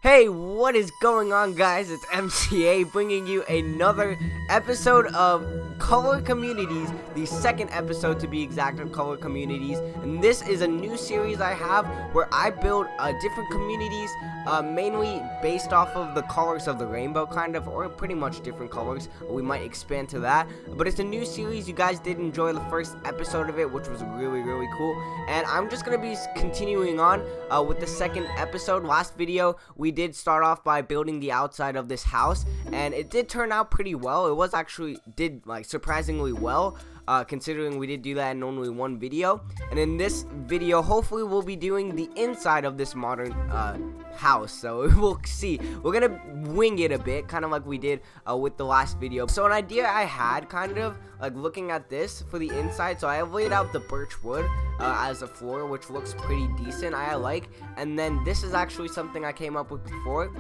Hey, what is going on, guys? It's MCA bringing you another episode of Color Communities, the second episode to be exact of Color Communities. And this is a new series I have where I build different communities, mainly based off of the colors of the rainbow, kind of, or pretty much different colors. We might expand to that, but it's a new series. You guys did enjoy the first episode of it, which was really cool. And I'm just gonna be continuing on with the second episode. Last video, we did start off by building the outside of this house, and it did turn out pretty well. It was actually surprisingly well, considering we did do that in only one video. And in this video, hopefully we'll be doing the inside of this modern house, so we'll see. We're gonna wing it a bit, kind of like we did with the last video. So an idea I had, kind of like looking at this for the inside, so I laid out the birch wood as a floor, which looks pretty decent, I like. And then this is actually something I came up with before.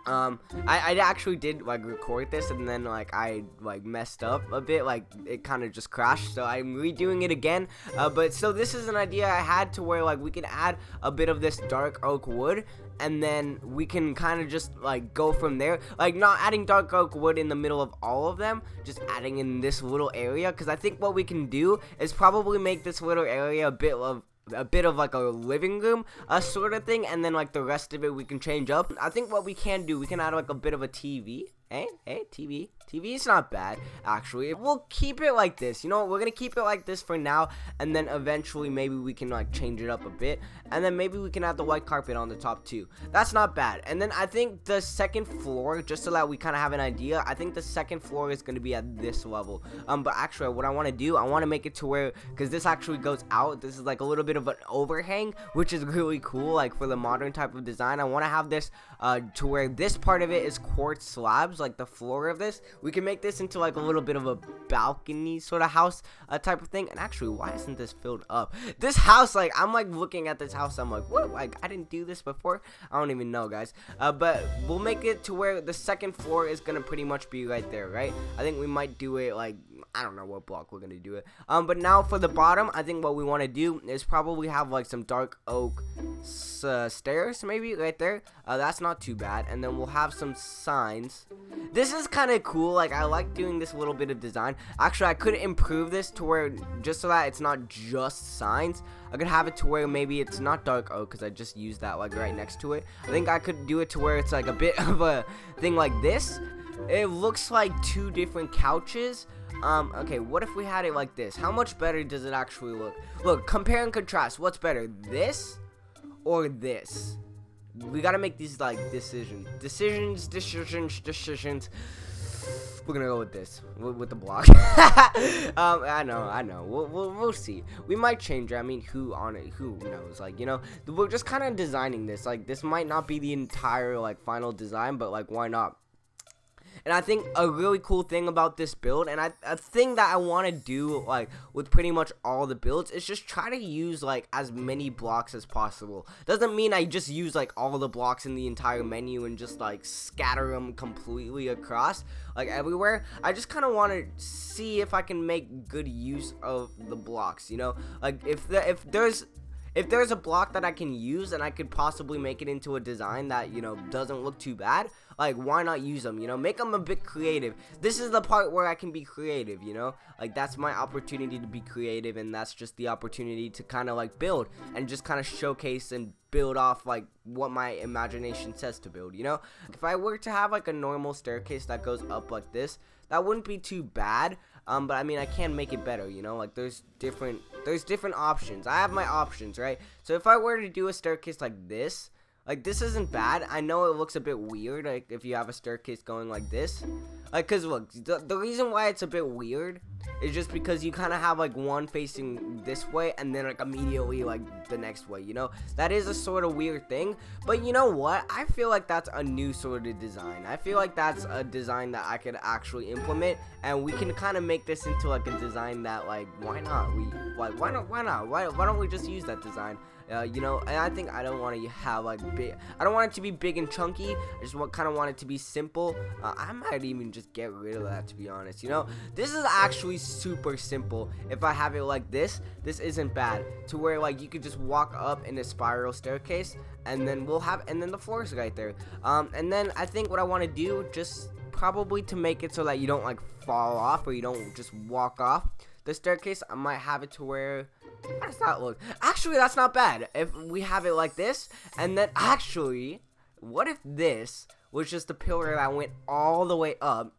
I actually did record this, and then I messed up a bit, it kind of just crashed, so I'm redoing it again. But so this is an idea I had to where we can add a bit of this dark oak wood, and then we can kind of just go from there, not adding dark oak wood in the middle of all of them, just adding in this little area, because I think what we can do is probably make this little area a bit of a living room sort of thing, and then the rest of it we can change up. I think what we can do, we can add a bit of a TV. TV is not bad, actually. We'll keep it like this, you know, we're gonna keep it like this for now, and then eventually maybe we can change it up a bit, and then maybe we can add the white carpet on the top too. That's not bad. And then I think the second floor, just so that we kind of have an idea, I think the second floor is gonna be at this level. But actually what I want to do, I want to make it to where, because this actually goes out, this is a little bit of an overhang, which is really cool, for the modern type of design. I want to have this to where this part of it is quartz slabs, the floor of this. We can make this into a little bit of a balcony sort of house type of thing. And actually, why isn't this filled up? This house, I'm looking at this house, I'm what? I didn't do this before? I don't even know, guys. But we'll make it to where the second floor is gonna pretty much be right there, right? I think we might do it I don't know what block we're gonna do it. But now for the bottom, I think what we want to do is probably have some dark oak stairs, maybe right there. That's not too bad. And then we'll have some signs. This is kind of cool. I like doing this little bit of design. Actually, I could improve this to where, just so that it's not just signs, I could have it to where maybe it's not dark oak, because I just used that right next to it. I think I could do it to where it's a bit of a thing like this. It looks like two different couches. Okay, what if we had it like this? How much better does it actually look? Look, compare and contrast. What's better, this or this? We gotta make these decisions. We're gonna go with this, with the block. I know. We'll see. We might change it. I mean, who knows? You know, we're just kind of designing this. this might not be the entire final design, but why not? And I think a really cool thing about this build, and a thing that I want to do with pretty much all the builds, is just try to use as many blocks as possible. Doesn't mean I just use all the blocks in the entire menu and just scatter them completely across everywhere. I just kind of want to see if I can make good use of the blocks, you know, if there's a block that I can use and I could possibly make it into a design that, you know, doesn't look too bad, why not use them, you know, make them a bit creative. This is the part where I can be creative, you know, that's my opportunity to be creative, and that's just the opportunity to kind of build and just kind of showcase and build off what my imagination says to build, you know. If I were to have a normal staircase that goes up like this, that wouldn't be too bad. But I mean, I can make it better, you know, there's different options. I have my options, right? So if I were to do a staircase like this isn't bad. I know it looks a bit weird, if you have a staircase going like this. Cause look, the reason why it's a bit weird is just because you kind of have one facing this way and then immediately the next way, you know. That is a sort of weird thing, but you know what, I feel that's a new sort of design. I feel that's a design that I could actually implement, and we can kind of make this into a design that why not, why don't we just use that design? You know, and I think I don't want to have like big. I don't want it to be big and chunky. I just kind of want it to be simple. I might even just get rid of that, to be honest. You know, this is actually super simple. If I have it like this isn't bad. To where like you could just walk up in a spiral staircase, and then the floor is right there. And then I think what I want to do, just probably to make it so that you don't like fall off or you don't just walk off the staircase, I might have it to where, how does that look? Actually, that's not bad. If we have it like this, and then actually, what if this was just a pillar that went all the way up,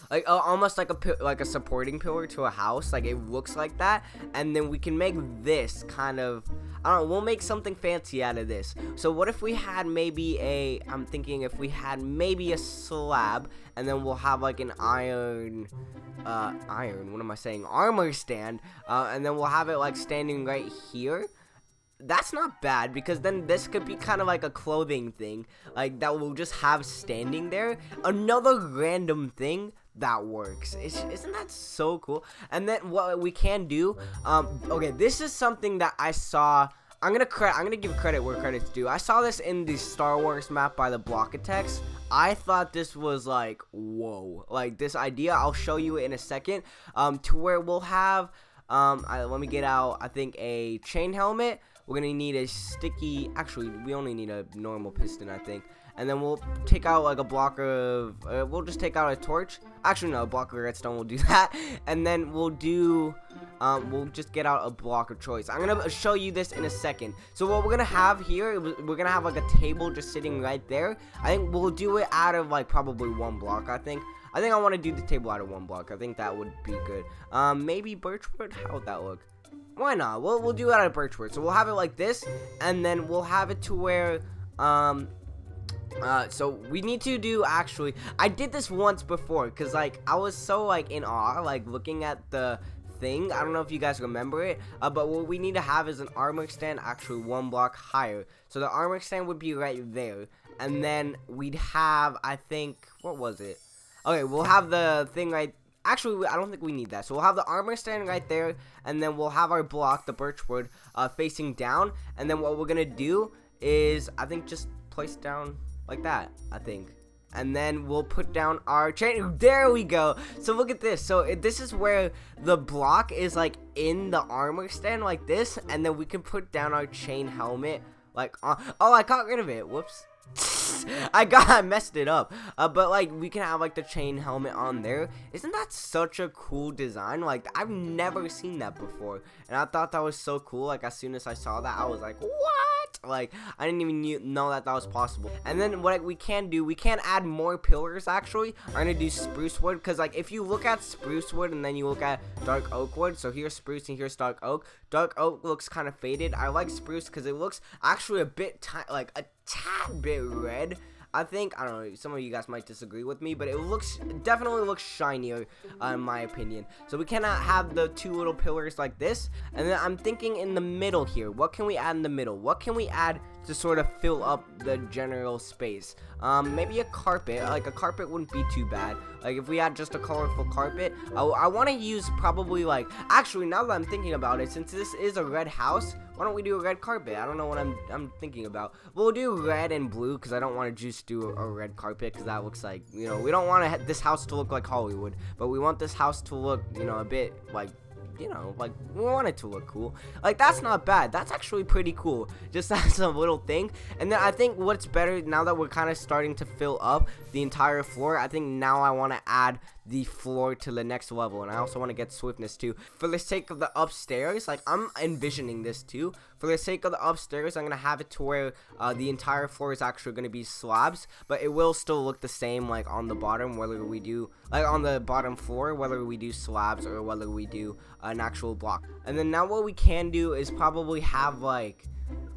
like almost like a supporting pillar to a house, like it looks like that, and then we can make this kind of, I don't know, we'll make something fancy out of this. So what if we had maybe I'm thinking if we had maybe a slab, and then we'll have like an armor stand, and then we'll have it like standing right here. That's not bad, because then this could be kind of like a clothing thing, like that we'll just have standing there. Another random thing that works. Isn't that so cool? And then what we can do, okay, this is something that I saw. I'm gonna give credit where credit's due. I saw this in the Star Wars map by the Blockatex. I thought this was like, whoa, like this idea. I'll show you in a second. To where we'll have, let me get out, I think, a chain helmet. We're gonna need a sticky, actually we only need a normal piston, I think, and then we'll take out like a block of, we'll just take out a torch. Actually no, a block of redstone will do that, and then we'll do, we'll just get out a block of choice. I'm gonna show you this in a second. So what we're gonna have here, we're gonna have like a table just sitting right there. I think we'll do it out of like probably one block. I think I want to do the table out of one block. I think that would be good. Maybe birchwood. How would that look? Why not? We'll do it out of birchwood. So we'll have it like this, and then we'll have it to where, so we need to do, actually, I did this once before, because, like, I was so, like, in awe, like, looking at the thing. I don't know if you guys remember it, but what we need to have is an armor stand, actually, one block higher. So the armor stand would be right there, and then we'd have, I think, what was it? Okay, we'll have the thing right. Actually, I don't think we need that. So we'll have the armor stand right there, and then we'll have our block, the birchwood, facing down. And then what we're gonna do is, I think, just place down like that, I think. And then we'll put down our chain. There we go. So look at this. So this is where the block is like in the armor stand like this, and then we can put down our chain helmet like on. Oh, I got rid of it. Whoops. I messed it up. But like we can have like the chain helmet on there. Isn't that such a cool design? Like I've never seen that before, and I thought that was so cool. Like as soon as I saw that, I was like, what? Like I didn't even know that was possible. And then what we can do, we can add more pillars. Actually, I'm gonna do spruce wood, because like if you look at spruce wood and then you look at dark oak wood, so here's spruce and here's dark oak. Dark oak looks kind of faded. I like spruce because it looks actually a bit like a tad bit red. I think, I don't know, some of you guys might disagree with me, but it definitely looks shinier, in my opinion. So we cannot have the two little pillars like this. And then I'm thinking in the middle here, what can we add in the middle? What can we add to sort of fill up the general space? Maybe a carpet. Like a carpet wouldn't be too bad. Like if we had just a colorful carpet. I want to use probably like, actually now that I'm thinking about it, since this is a red house, why don't we do a red carpet? I don't know what I'm thinking about. We'll do red and blue, because I don't want to just do a red carpet, because that looks like, you know, we don't want this house to look like Hollywood, but we want this house to look, you know, a bit like, you know, like we want it to look cool. Like that's not bad. That's actually pretty cool. Just as a little thing. And then I think what's better now that we're kind of starting to fill up the entire floor, I think now I want to add the floor to the next level, and I also want to get swiftness too. For the sake of the upstairs, like I'm envisioning this too. For the sake of the upstairs, I'm gonna have it to where the entire floor is actually gonna be slabs, but it will still look the same like on the bottom, whether we do like on the bottom floor, whether we do slabs or whether we do an actual block. And then now what we can do is probably have like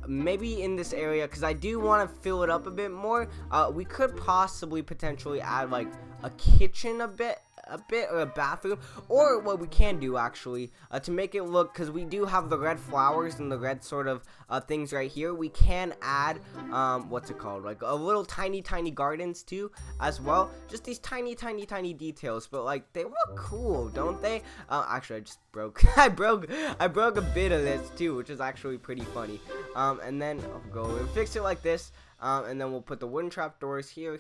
maybe in this area, because I do want to fill it up a bit more. We could possibly potentially add like a kitchen a bit a bit of a bathroom. Or what we can do actually, to make it look, because we do have the red flowers and the red sort of things right here, we can add what's it called, like a little tiny gardens too as well. Just these tiny details, but like they look cool, don't they? Actually I just broke I broke a bit of this too, which is actually pretty funny. And then I'll go and fix it like this, and then we'll put the wooden trapdoors here,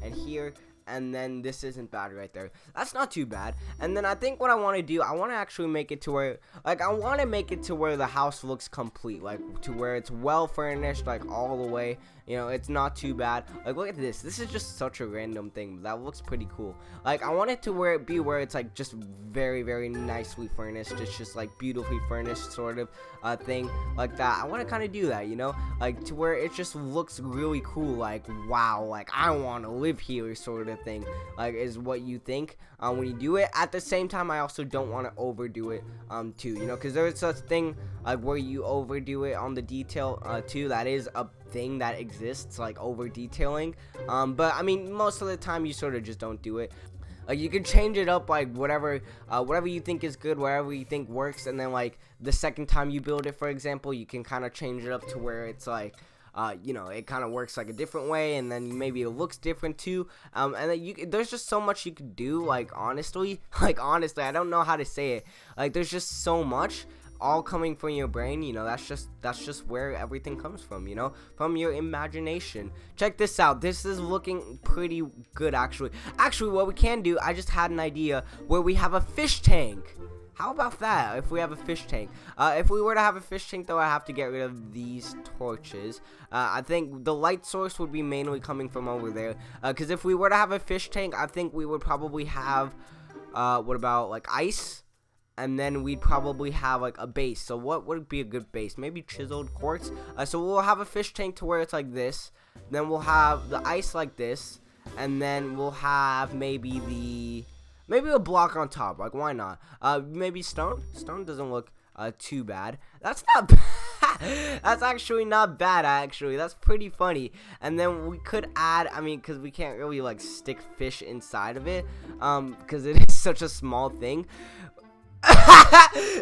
and here. And then this isn't bad right there. That's not too bad. And then I think what I want to do, I want to actually make it to where, like, I want to make it to where the house looks complete, like to where it's well furnished, like all the way. You know, it's not too bad. Like, look at this. This is just such a random thing. That looks pretty cool. Like, I want it to where it's like just very nicely furnished. It's just like beautifully furnished sort of thing like that. I want to kind of do that, you know, like to where it just looks really cool. Like, wow, like I want to live here sort of thing. Like, is what you think when you do it. At the same time, I also don't want to overdo it too, you know, because there's such thing like where you overdo it on the detail too. That is a thing that exists, like over detailing, but I mean most of the time you sort of just don't do it. Like, you can change it up, like whatever you think is good, whatever you think works, and then like the second time you build it, for example, you can kind of change it up to where it's like you know, it kind of works like a different way, and then maybe it looks different too. And then there's just so much you could do. Like honestly, I don't know how to say it. Like, there's just so much all coming from your brain, you know. That's just where everything comes from, you know, from your imagination. Check this out. This is looking pretty good actually. What we can do, I just had an idea where we have a fish tank. How about that, if we have a fish tank? If we were to have a fish tank, though, I have to get rid of these torches. I think the light source would be mainly coming from over there. Because if we were to have a fish tank, I think we would probably have, what about, like, ice? And then we'd probably have, like, a base. So what would be a good base? Maybe chiseled quartz. So we'll have a fish tank to where it's like this. Then we'll have the ice like this. And then we'll have maybe a block on top. Like, why not? Maybe stone. Stone doesn't look too bad. That's not bad. That's actually not bad, actually. That's pretty funny. And then we could add, I mean, because we can't really, like, stick fish inside of it. Because it is such a small thing.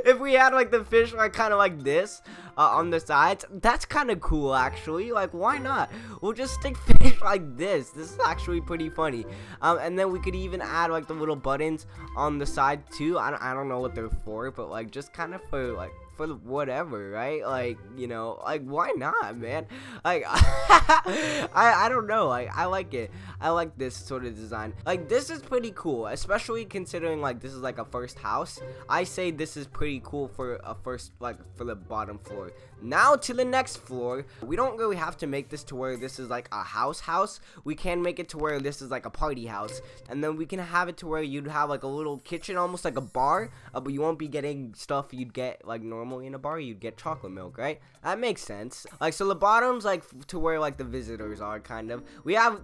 If we had like the fish like kind of like this on the sides, that's kind of cool actually. Like, why not? We'll just stick fish like this. This is actually pretty funny. And then we could even add like the little buttons on the side too. I don't know what they're for, but like just kind of for like for whatever, right? Like, you know, like why not, man? Like I don't know, like I like it. I like this sort of design. Like, this is pretty cool, especially considering like this is like a first house. I say this is pretty cool for a first, like for the bottom floor. Now to the next floor. We don't really have to make this to where this is like a house. We can make it to where this is like a party house, and then we can have it to where you'd have like a little kitchen, almost like a bar, but you won't be getting stuff you'd get like normally in a bar. You'd get chocolate milk, right? That makes sense. Like, so the bottom's like to where like the visitors are, kind of.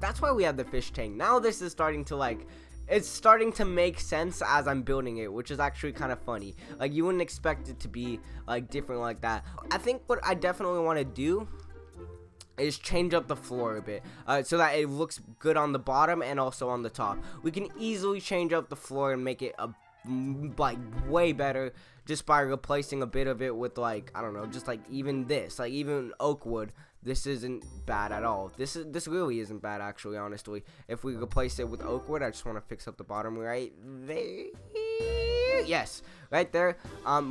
That's why we have the fish tank. Now this is starting to like, it's starting to make sense as I'm building it, which is actually kind of funny. Like, you wouldn't expect it to be like different like that. I think what I definitely want to do is change up the floor a bit, so that it looks good on the bottom and also on the top. We can easily change up the floor and make it like way better just by replacing a bit of it with, like, I don't know, just like even this, like even oak wood. This isn't bad at all. This really isn't bad, actually, honestly. If we replace it with oak wood, I just want to fix up the bottom right there. Yes, right there.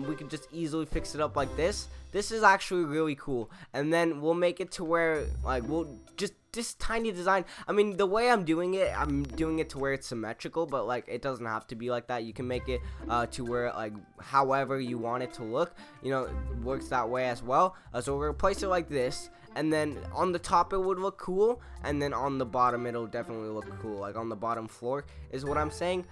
We can just easily fix it up like this. This is actually really cool. And then we'll make it to where, like, we'll just this tiny design. I mean, the way I'm doing it to where it's symmetrical, but like it doesn't have to be like that. You can make it to where, like, however you want it to look, you know, it works that way as well. So we'll replace it like this, and then on the top it would look cool, and then on the bottom it'll definitely look cool. Like on the bottom floor is what I'm saying.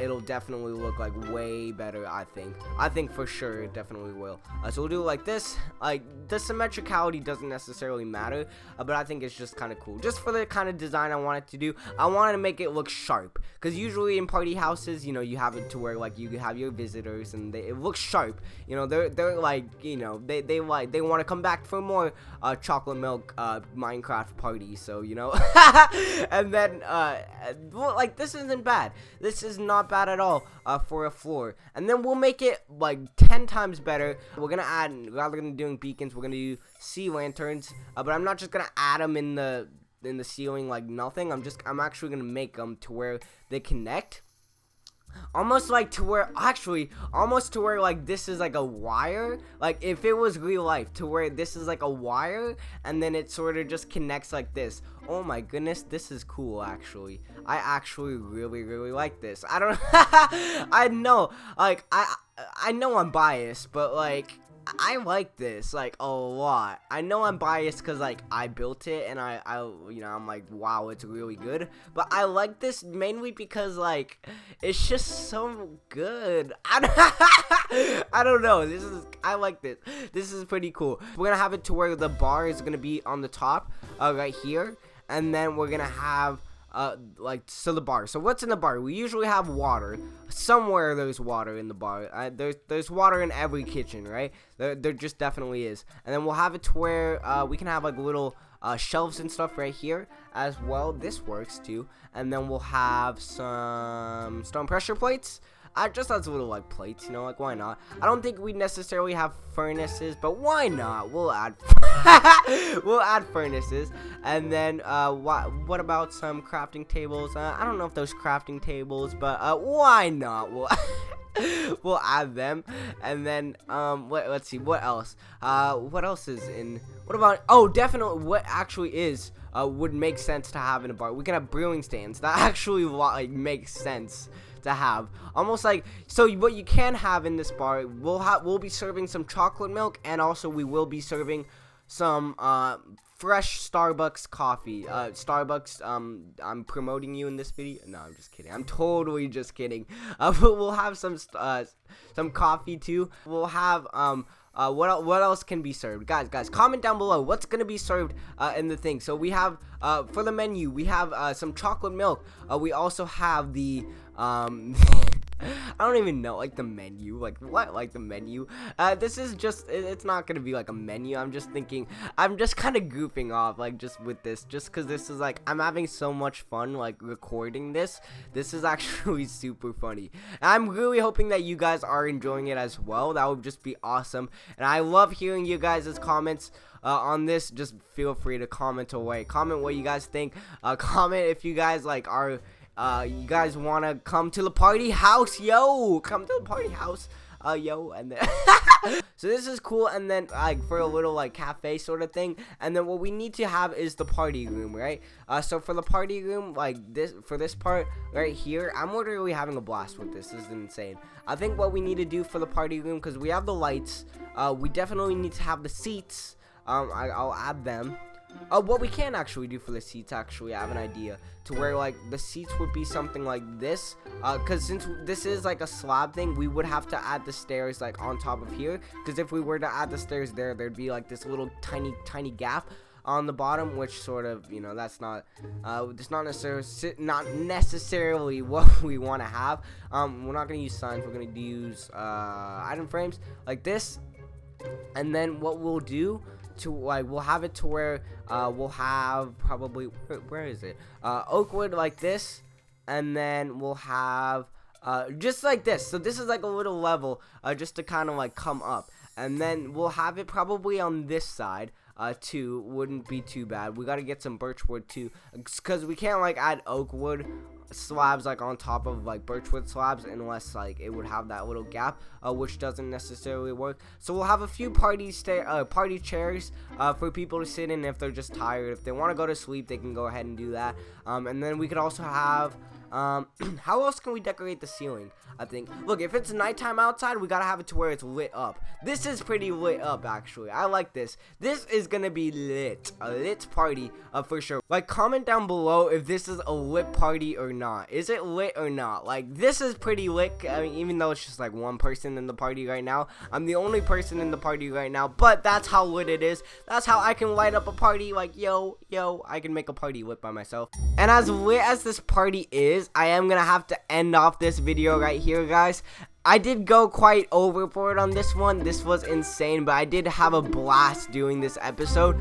It'll definitely look like way better. I think for sure it definitely will. So we'll do it like this. Like, the symmetricality doesn't necessarily matter, but I think it's just kind of cool, just for the kind of design I want it to do. I wanted to make it look sharp, because usually in party houses, you know, you have it to where, like, you have your visitors and it looks sharp. You know, they're like, you know, they want to come back for more chocolate chocolate milk Minecraft party, so you know. And then well, like, this isn't bad. This is not bad at all for a floor. And then we'll make it like 10 times better. We're gonna add, rather than doing beacons, we're gonna do sea lanterns, but I'm not just gonna add them in the ceiling like nothing. I'm actually gonna make them to where they connect. Almost like to where, actually, almost to where, like, this is like a wire. Like, if it was real life, to where this is like a wire, and then it sort of just connects like this. Oh my goodness, this is cool, actually. I actually really, really like this. I don't, I know, like, I know I'm biased, but, like, I like this, like, a lot. I know I'm biased because, like, I built it, and I you know, I'm like, wow, it's really good. But I like this mainly because, like, it's just so good. I don't know. I like this. This is pretty cool. We're gonna have it to where the bar is gonna be on the top, right here, and then we're gonna have like, so the bar. So what's in the bar? We usually have water. Somewhere there's water in the bar. There's water in every kitchen, right? There just definitely is. And then we'll have it to where we can have like little shelves and stuff right here as well. This works too. And then we'll have some stone pressure plates. Just as little like plates, you know, like, why not? I don't think we necessarily have furnaces, but why not? We'll add we'll add furnaces. And then what about some crafting tables? I don't know if those crafting tables, but why not? We'll add them. And then let's see, what else? What else is in? What about, oh, definitely what actually is would make sense to have in a bar. We can have brewing stands. That actually like makes sense to have. Almost like, so what you can have in this bar, we'll be serving some chocolate milk, and also we will be serving some fresh Starbucks coffee. Starbucks, I'm promoting you in this video. No, I'm just kidding. I'm totally just kidding. But we'll have some coffee too. We'll have what else can be served? Guys, comment down below what's gonna be served in the thing. So we have for the menu, we have some chocolate milk. We also have the I don't even know, like, the menu, like, what, like, the menu, this is just, it's not gonna be, like, a menu. I'm just thinking, I'm just kind of goofing off, like, just with this, just because this is, like, I'm having so much fun, like, recording this is actually super funny, and I'm really hoping that you guys are enjoying it as well. That would just be awesome, and I love hearing you guys' comments on this. Just feel free to comment away, comment what you guys think, comment if you guys, like, are you guys want to come to the party house, yo, come to the party house, yo, and then so this is cool. And then, like, for a little, like, cafe sort of thing. And then what we need to have is the party room, right? So for the party room, like, this, for this part right here, I'm literally having a blast with this. This is insane. I think what we need to do for the party room, because we have the lights, we definitely need to have the seats. I'll add them. What we can actually do for the seats, actually, I have an idea, to where, like, the seats would be something like this, because since this is, like, a slab thing, we would have to add the stairs, like, on top of here, because if we were to add the stairs there'd be, like, this little tiny gap on the bottom, which sort of, you know, that's not, it's not necessarily what we want to have. We're not going to use signs, we're going to use, item frames, like this, and then what we'll do, to, like, we'll have it to where we'll have probably, where is it, oak wood like this, and then we'll have just like this. So this is like a little level just to kind of like come up, and then we'll have it probably on this side too. Wouldn't be too bad. We got to get some birch wood too, because we can't, like, add oak wood slabs, like, on top of, like, birchwood slabs, unless, like, it would have that little gap, which doesn't necessarily work. So we'll have a few party chairs for people to sit in if they're just tired. If they want to go to sleep, they can go ahead and do that. And then we could also have how else can we decorate the ceiling? I think, look, if it's nighttime outside, we gotta have it to where it's lit up. This is pretty lit up, actually. I like this. This is gonna be lit, a lit party for sure. Like, comment down below if this is a lit party or not. Is it lit or not? Like, this is pretty lit. I mean, even though it's just like one person in the party right now, I'm the only person in the party right now, but that's how lit it is. That's how I can light up a party. Like, yo, I can make a party lit by myself. And as lit as this party is, I am gonna have to end off this video right here, guys. I did go quite overboard on this one. This was insane, but I did have a blast doing this episode.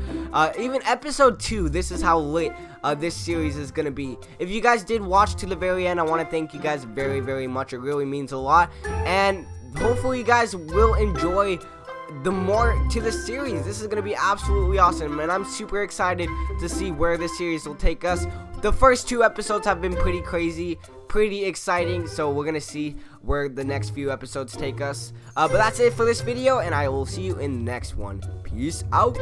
Even episode 2, this is how lit this series is gonna be. If you guys did watch to the very end, I want to thank you guys very, very much. It really means a lot, and hopefully you guys will enjoy the more to the series. This is gonna be absolutely awesome, and I'm super excited to see where this series will take us. The first 2 episodes have been pretty crazy, pretty exciting, so we're gonna see where the next few episodes take us. But that's it for this video, and I will see you in the next one. Peace out.